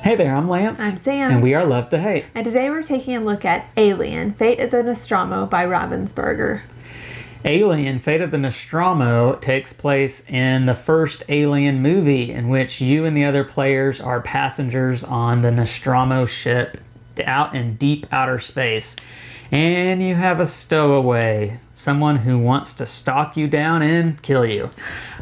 Hey there, I'm Lance. I'm Sam. And we are Love to Hate. And today we're taking a look at Alien, Fate of the Nostromo by Ravensburger. Alien, Fate of the Nostromo takes place in the first Alien movie, in which you and the other players are passengers on the Nostromo ship out in deep outer space. And you have a stowaway, someone who wants to stalk you down and kill you.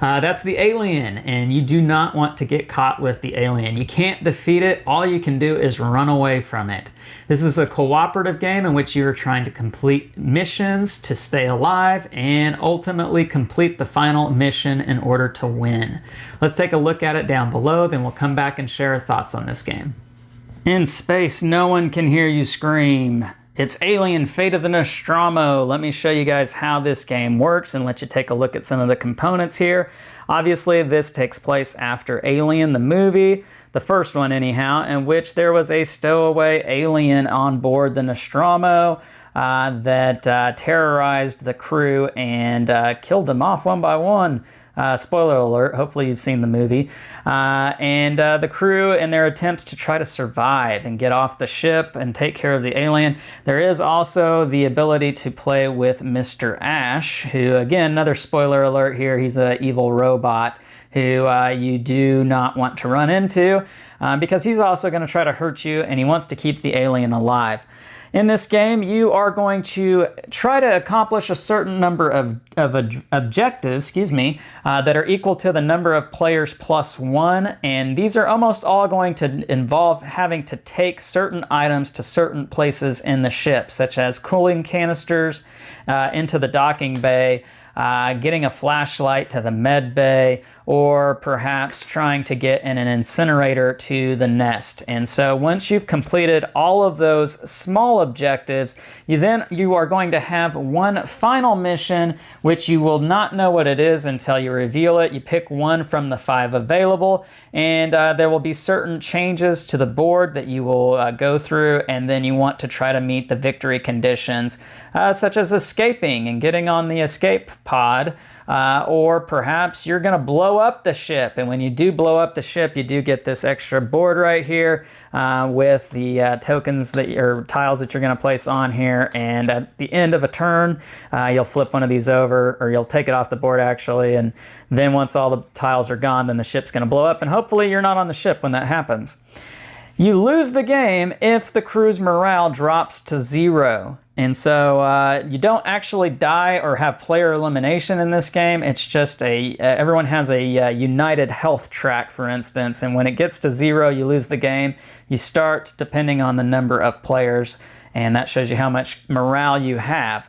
That's the alien, and you do not want to get caught with the alien. You can't defeat it. All you can do is run away from it. This is a cooperative game in which you are trying to complete missions to stay alive and ultimately complete the final mission in order to win. Let's take a look at it down below, then we'll come back and share our thoughts on this game. In space, no one can hear you scream. It's Alien, Fate of the Nostromo. Let me show you guys how this game works and let you take a look at some of the components here. Obviously, this takes place after Alien, the movie, the first one anyhow, in which there was a stowaway alien on board the Nostromo that terrorized the crew and killed them off one by one. Spoiler alert, hopefully you've seen the movie. And the crew in their attempts to try to survive and get off the ship and take care of the alien. There is also the ability to play with Mr. Ash, who, again, another spoiler alert here, he's an evil robot who you do not want to run into because he's also going to try to hurt you and he wants to keep the alien alive. In this game, you are going to try to accomplish a certain number of objectives, that are equal to the number of players plus one, and these are almost all going to involve having to take certain items to certain places in the ship, such as cooling canisters into the docking bay, getting a flashlight to the med bay, or perhaps trying to get in an incinerator to the nest. And so once you've completed all of those small objectives, you are going to have one final mission, which you will not know what it is until you reveal it. You pick one from the 5 available, and there will be certain changes to the board that you will go through, and then you want to try to meet the victory conditions, such as escaping and getting on the escape pod. Or perhaps you're going to blow up the ship, and when you do blow up the ship, you do get this extra board right here with the tokens or tiles that you're going to place on here, and at the end of a turn, you'll flip one of these over, or you'll take it off the board actually, and then once all the tiles are gone, then the ship's going to blow up, and hopefully you're not on the ship when that happens. You lose the game if the crew's morale drops to 0. And so you don't actually die or have player elimination in this game. It's just everyone has a united health track, for instance. And when it gets to 0, you lose the game. You start depending on the number of players. And that shows you how much morale you have.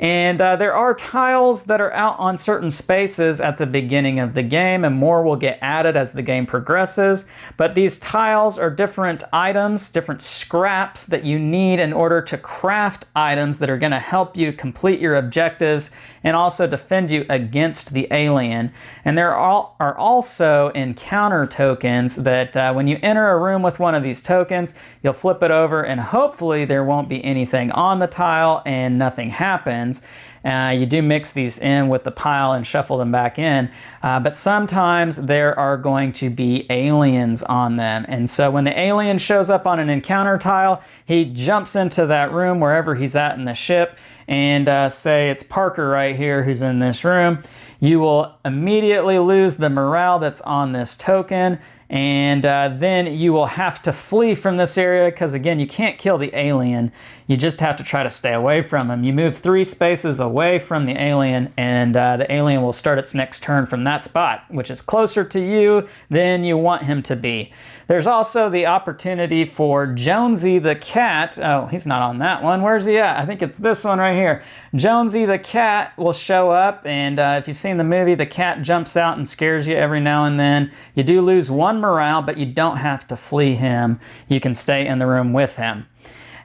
And there are tiles that are out on certain spaces at the beginning of the game, and more will get added as the game progresses. But these tiles are different items, different scraps that you need in order to craft items that are going to help you complete your objectives and also defend you against the alien. And there are also encounter tokens that when you enter a room with one of these tokens, you'll flip it over and hopefully there won't be anything on the tile and nothing happens. You do mix these in with the pile and shuffle them back in, but sometimes there are going to be aliens on them. And so when the alien shows up on an encounter tile, he jumps into that room wherever he's at in the ship, and say it's Parker right here who's in this room. You will immediately lose the morale that's on this token, and then you will have to flee from this area because, again, you can't kill the alien. You just have to try to stay away from him. You move 3 spaces away from the alien, and the alien will start its next turn from that spot, which is closer to you than you want him to be. There's also the opportunity for Jonesy the cat. Oh, he's not on that one. Where's he at? I think it's this one right here. Jonesy the cat will show up, and if you've seen the movie, the cat jumps out and scares you every now and then. You do lose 1 morale, but you don't have to flee him. You can stay in the room with him.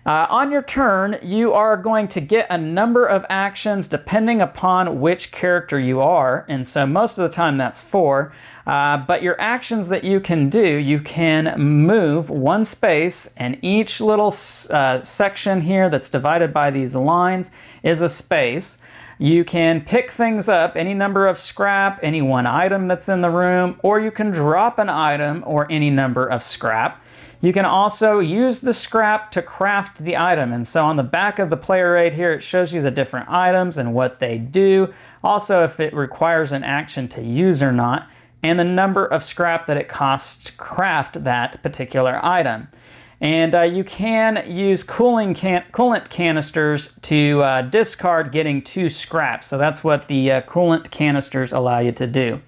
On your turn, you are going to get a number of actions depending upon which character you are, and so most of the time that's 4. But your actions that you can do, you can move 1 space, and each little section here that's divided by these lines is a space. You can pick things up, any number of scrap, any one item that's in the room, or you can drop an item or any number of scrap. You can also use the scrap to craft the item. And so on the back of the player aid here, it shows you the different items and what they do. Also, if it requires an action to use or not, and the number of scrap that it costs to craft that particular item. And you can use coolant canisters to discard getting 2 scraps. So that's what the coolant canisters allow you to do.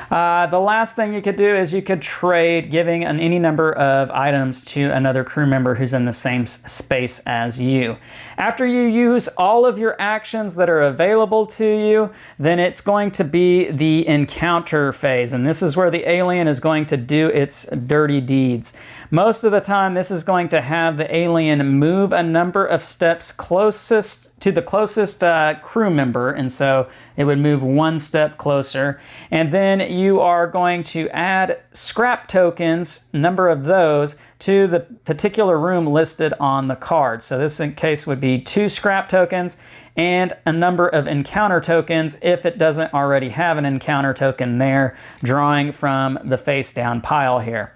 The last thing you could do is you could trade giving any number of items to another crew member who's in the same space as you. After you use all of your actions that are available to you, then it's going to be the encounter phase. And this is where the alien is going to do its dirty deeds. Most of the time, this is going to have the alien move a number of steps closest to the closest crew member, and so it would move 1 step closer. And then you are going to add scrap tokens, number of those, to the particular room listed on the card. So this in case would be 2 scrap tokens and a number of encounter tokens if it doesn't already have an encounter token there, drawing from the face down pile here.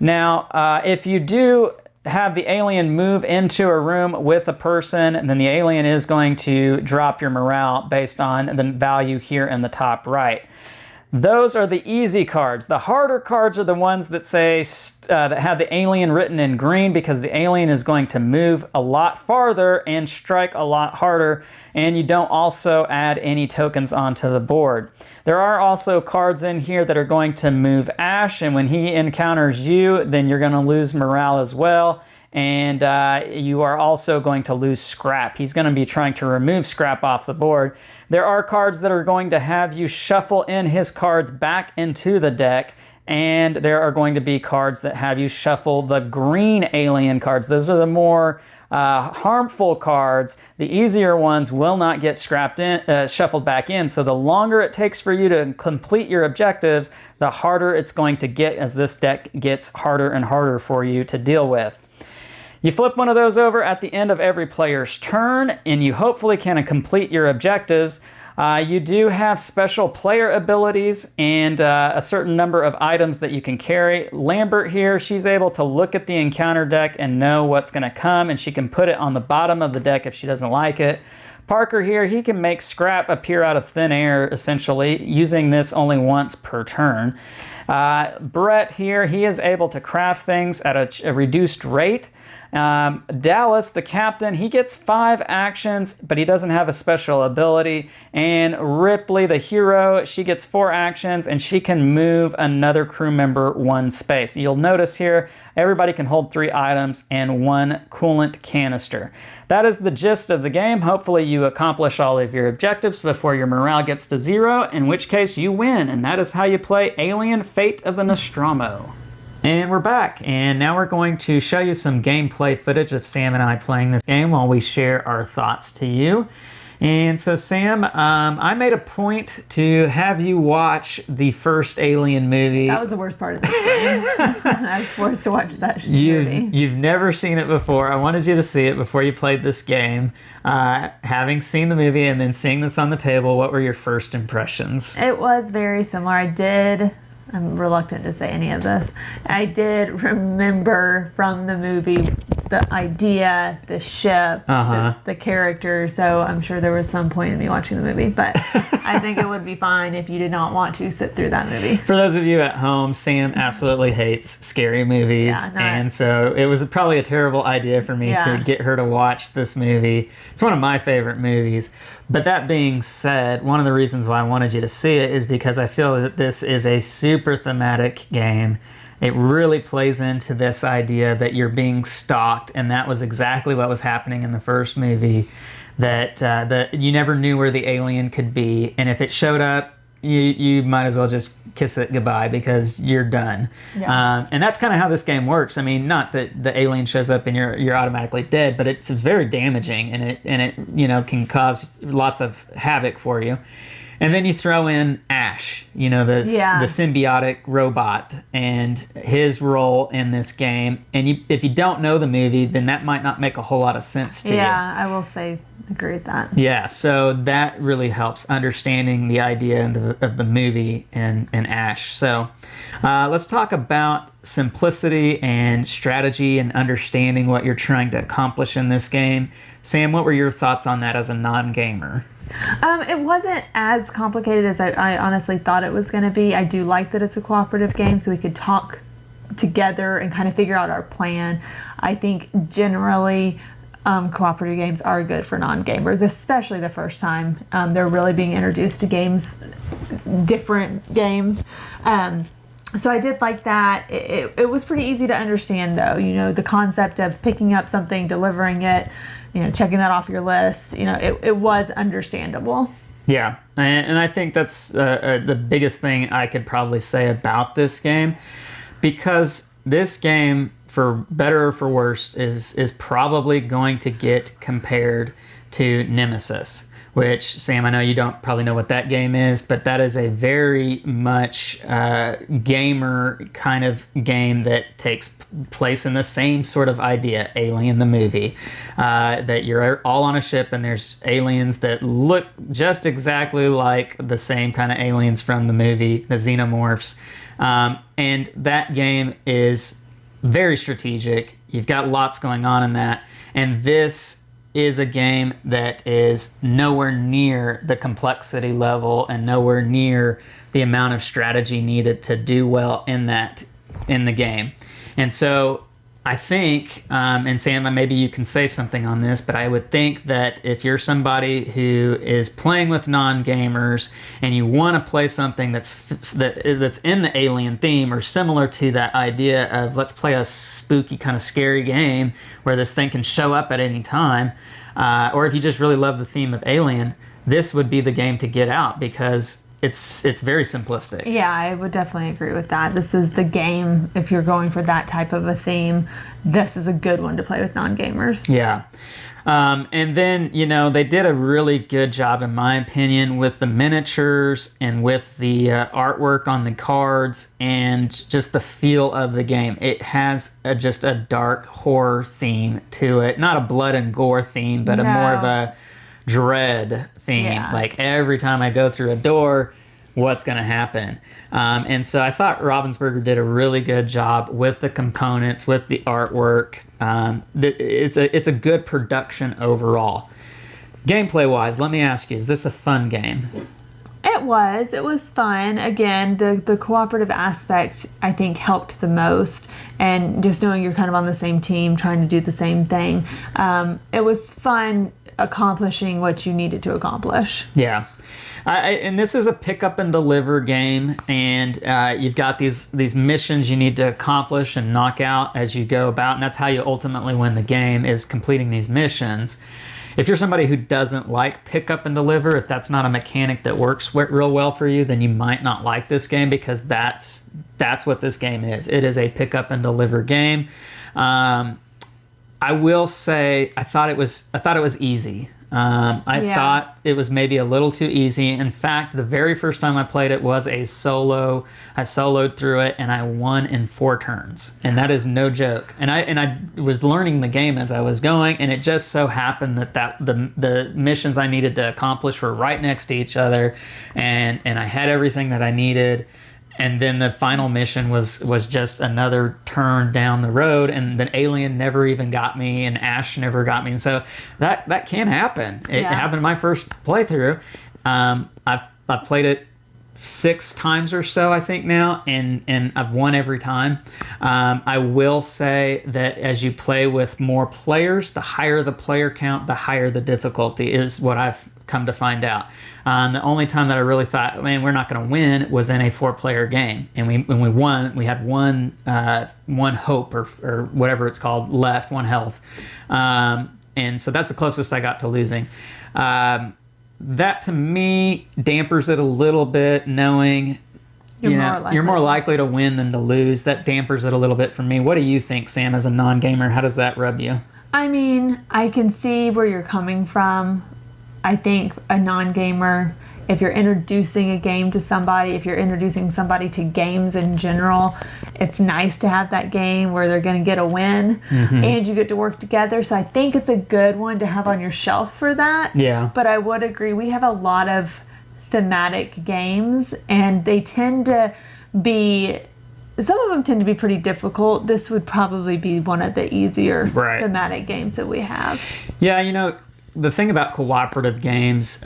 Now, if you do have the alien move into a room with a person, then the alien is going to drop your morale based on the value here in the top right. Those are the easy cards. The harder cards are the ones that say that have the alien written in green, because the alien is going to move a lot farther and strike a lot harder, and you don't also add any tokens onto the board. There are also cards in here that are going to move Ash, and when he encounters you, then you're going to lose morale as well. And you are also going to lose scrap. He's going to be trying to remove scrap off the board. There are cards that are going to have you shuffle in his cards back into the deck, and there are going to be cards that have you shuffle the green alien cards. Those are the more harmful cards. The easier ones will not get shuffled back in. So the longer it takes for you to complete your objectives, the harder it's going to get as this deck gets harder and harder for you to deal with. You flip one of those over at the end of every player's turn, and you hopefully can complete your objectives. You do have special player abilities and a certain number of items that you can carry. Lambert here, she's able to look at the encounter deck and know what's going to come, and she can put it on the bottom of the deck if she doesn't like it. Parker here, he can make scrap appear out of thin air, essentially, using this only once per turn. Brett here, he is able to craft things at a reduced rate. Dallas, the captain, he gets 5 actions, but he doesn't have a special ability. And Ripley, the hero, she gets 4 actions, and she can move another crew member 1 space. You'll notice here, everybody can hold 3 items and 1 coolant canister. That is the gist of the game. Hopefully you accomplish all of your objectives before your morale gets to 0, in which case you win. And that is how you play Alien: Fate of the Nostromo. And we're back, and now we're going to show you some gameplay footage of Sam and I playing this game while we share our thoughts to you. And so Sam, I made a point to have you watch the first Alien movie. That was the worst part of this game. I was forced to watch that movie. You've never seen it before. I wanted you to see it before you played this game. Having seen the movie and then seeing this on the table, what were your first impressions? It was very similar. I'm reluctant to say any of this. I did remember from the movie the idea, the ship, the character, so I'm sure there was some point in me watching the movie, but I think it would be fine if you did not want to sit through that movie. For those of you at home, Sam absolutely hates scary movies, and so it was probably a terrible idea for me to get her to watch this movie. It's one of my favorite movies. But that being said, one of the reasons why I wanted you to see it is because I feel that this is a super thematic game. It really plays into this idea that you're being stalked, and that was exactly what was happening in the first movie, that you never knew where the alien could be, and if it showed up, you might as well just kiss it goodbye because you're done. Yeah. And that's kind of how this game works. I mean, not that the alien shows up and you're automatically dead, but it's very damaging, and it can cause lots of havoc for you. And then you throw in Ash, the symbiotic robot, and his role in this game. And if you don't know the movie, then that might not make a whole lot of sense to you. Yeah, I will agree with that. Yeah, so that really helps understanding the idea of the movie and Ash. So let's talk about simplicity and strategy and understanding what you're trying to accomplish in this game. Sam, what were your thoughts on that as a non-gamer? It wasn't as complicated as I honestly thought it was going to be. I do like that it's a cooperative game, so we could talk together and kind of figure out our plan. I think generally cooperative games are good for non-gamers, especially the first time they're really being introduced to games, different games. So I did like that. It was pretty easy to understand, though. The concept of picking up something, delivering it, checking that off your list. It was understandable. Yeah, and I think that's the biggest thing I could probably say about this game, because this game, for better or for worse, is probably going to get compared to Nemesis, which, Sam, I know you don't probably know what that game is, but that is a very much gamer kind of game that takes place in the same sort of idea, Alien the movie, that you're all on a ship and there's aliens that look just exactly like the same kind of aliens from the movie, the Xenomorphs. And that game is very strategic. You've got lots going on in that. And this is a game that is nowhere near the complexity level and nowhere near the amount of strategy needed to do well in the game. And so I think, and Sam, maybe you can say something on this, but I would think that if you're somebody who is playing with non-gamers and you want to play something that's in the Alien theme or similar to that idea of let's play a spooky kind of scary game where this thing can show up at any time, or if you just really love the theme of Alien, this would be the game to get out because it's very simplistic. Yeah, I would definitely agree with that. This is the game, if you're going for that type of a theme, this is a good one to play with non-gamers. Yeah. And then, they did a really good job, in my opinion, with the miniatures and with the artwork on the cards and just the feel of the game. It has just a dark horror theme to it. Not a blood and gore theme, but more of a dread theme. Yeah. Like every time I go through a door, what's going to happen? And so I thought Ravensburger did a really good job with the components, with the artwork. It's a good production overall. Gameplay wise, let me ask you, is this a fun game? It was fun. Again, the cooperative aspect I think helped the most, and just knowing you're kind of on the same team trying to do the same thing. It was fun accomplishing what you needed to accomplish. Yeah. And this is a pick up and deliver game, and you've got these missions you need to accomplish and knock out as you go about, and that's how you ultimately win the game, is completing these missions. If you're somebody who doesn't like pick up and deliver, if that's not a mechanic that works real well for you, then you might not like this game, because that's what this game is. It is a pick up and deliver game. I will say I thought it was easy. I thought it was maybe a little too easy. In fact, the very first time I played it was a solo. I soloed through it and I won in 4 turns, and that is no joke. And I was learning the game as I was going, and it just so happened that the missions I needed to accomplish were right next to each other, and I had everything that I needed. And then the final mission was just another turn down the road, and the alien never even got me, and Ash never got me. And so that can happen. It happened in my first playthrough. I've played it 6 times or so, I think now, and I've won every time. I will say that as you play with more players, the higher the player count, the higher the difficulty, is what I've come to find out. The only time that I really thought, man, we're not going to win, was in a 4-player game, and when we won, we had one hope or whatever it's called left, 1 health, and so that's the closest I got to losing. That to me dampers it a little bit, knowing you're more likely to win than to lose. That dampers it a little bit for me. What do you think, Sam, as a non-gamer? How does that rub you? I mean, I can see where you're coming from. I think a non-gamer, if you're introducing a game to somebody, if you're introducing somebody to games in general, it's nice to have that game where they're going to get a win and you get to work together. So I think it's a good one to have on your shelf for that. Yeah. But I would agree, we have a lot of thematic games, and they tend to be, some of them tend to be pretty difficult. This would probably be one of the easier thematic games that we have. Yeah, you know, the thing about cooperative games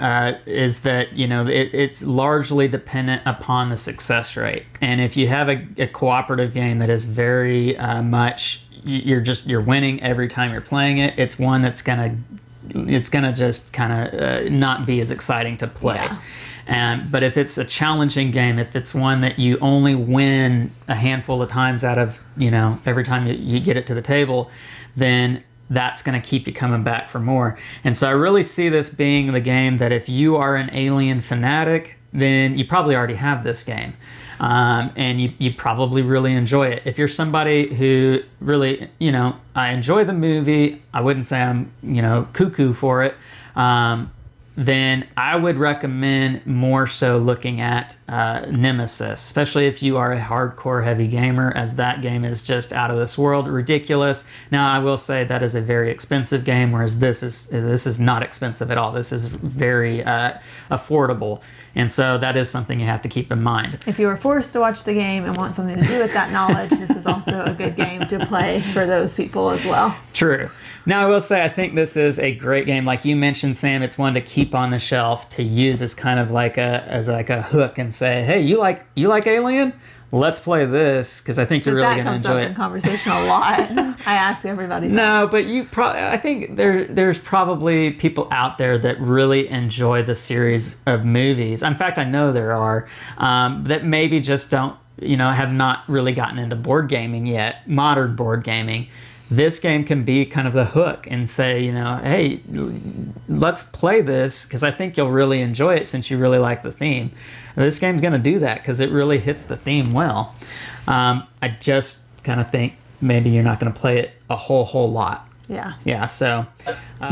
is that, you know, it's largely dependent upon the success rate. And if you have a cooperative game that is very much, you're winning every time you're playing it, it's one that's gonna just kind of not be as exciting to play. Yeah. But if it's a challenging game, if it's one that you only win a handful of times out of, you know, every time you get it to the table, then that's going to keep you coming back for more. And so I really see this being the game that if you are an Alien fanatic, then you probably already have this game. And you probably really enjoy it. If you're somebody who really, you know, I enjoy the movie, I wouldn't say I'm, you know, cuckoo for it, then I would recommend more so looking at Nemesis, especially if you are a hardcore heavy gamer, as that game is just out of this world, ridiculous. Now, I will say that is a very expensive game, whereas this is not expensive at all. This is very affordable. And so that is something you have to keep in mind. If you were forced to watch the game and want something to do with that knowledge, this is also a good game to play for those people as well. True. Now, I will say, I think this is a great game. Like you mentioned, Sam, it's one to keep on the shelf, to use as kind of like a hook and say, hey, you like Alien? Let's play this, because I think you're really going to enjoy it. That comes up in conversation a lot. I ask everybody that. No, but I think there's probably people out there that really enjoy the series of movies. In fact, I know there are, that maybe just don't, you know, have not really gotten into board gaming yet, modern board gaming. This game can be kind of the hook and say, you know, hey, let's play this, because I think you'll really enjoy it since you really like the theme. This game's going to do that because it really hits the theme well. I just kind of think maybe you're not going to play it a whole lot. Yeah. Yeah, so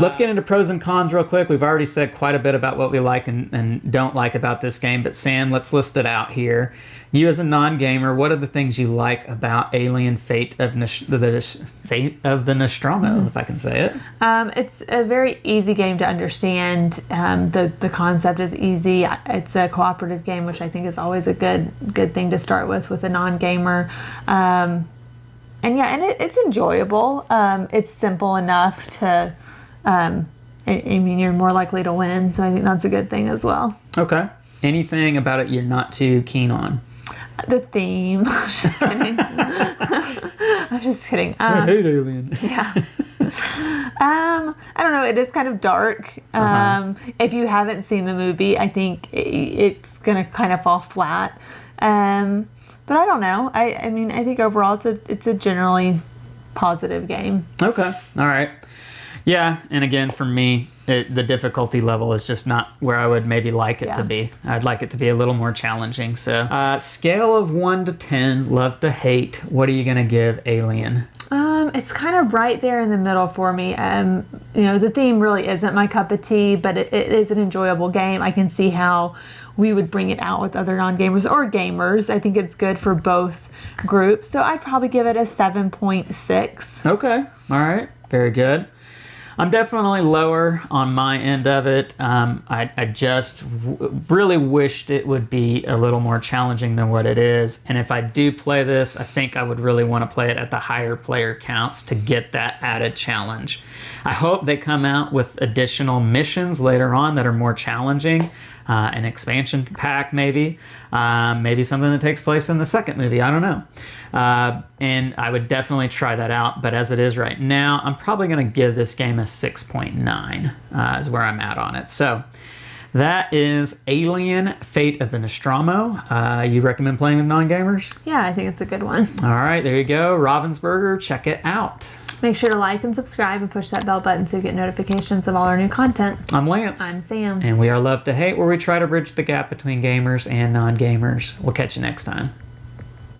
let's get into pros and cons real quick. We've already said quite a bit about what we like and don't like about this game, but Sam, let's list it out here. You as a non-gamer, what are the things you like about Alien Fate of the Nostromo, if I can say it? It's a very easy game to understand. The concept is easy. It's a cooperative game, which I think is always a good thing to start with a non-gamer. And it's enjoyable. It's simple enough to, I mean, you're more likely to win, so I think that's a good thing as well. Okay. Anything about it you're not too keen on? The theme. I'm just kidding. I'm just kidding. I hate Alien. Yeah. I don't know. It is kind of dark. If you haven't seen the movie, I think it's going to kind of fall flat. But I don't know. I mean, I think overall it's a generally positive game. Okay. All right. Yeah. And again, for me, the difficulty level is just not where I would maybe like it to be. I'd like it to be a little more challenging. So scale of 1 to 10, love to hate. What are you going to give Alien? It's kind of right there in the middle for me. You know, the theme really isn't my cup of tea, but it is an enjoyable game. I can see how we would bring it out with other non-gamers or gamers. I think it's good for both groups. So I'd probably give it a 7.6. Okay. All right. Very good. I'm definitely lower on my end of it. I just really wished it would be a little more challenging than what it is. And if I do play this, I think I would really want to play it at the higher player counts to get that added challenge. I hope they come out with additional missions later on that are more challenging. An expansion pack maybe. Maybe something that takes place in the second movie. I don't know. And I would definitely try that out. But as it is right now, I'm probably going to give this game a 6.9 is where I'm at on it. So that is Alien Fate of the Nostromo. You recommend playing with non-gamers? Yeah, I think it's a good one. All right, there you go. Ravensburger, check it out. Make sure to like and subscribe and push that bell button so you get notifications of all our new content. I'm Lance. I'm Sam. And we are Love to Hate, where we try to bridge the gap between gamers and non-gamers. We'll catch you next time.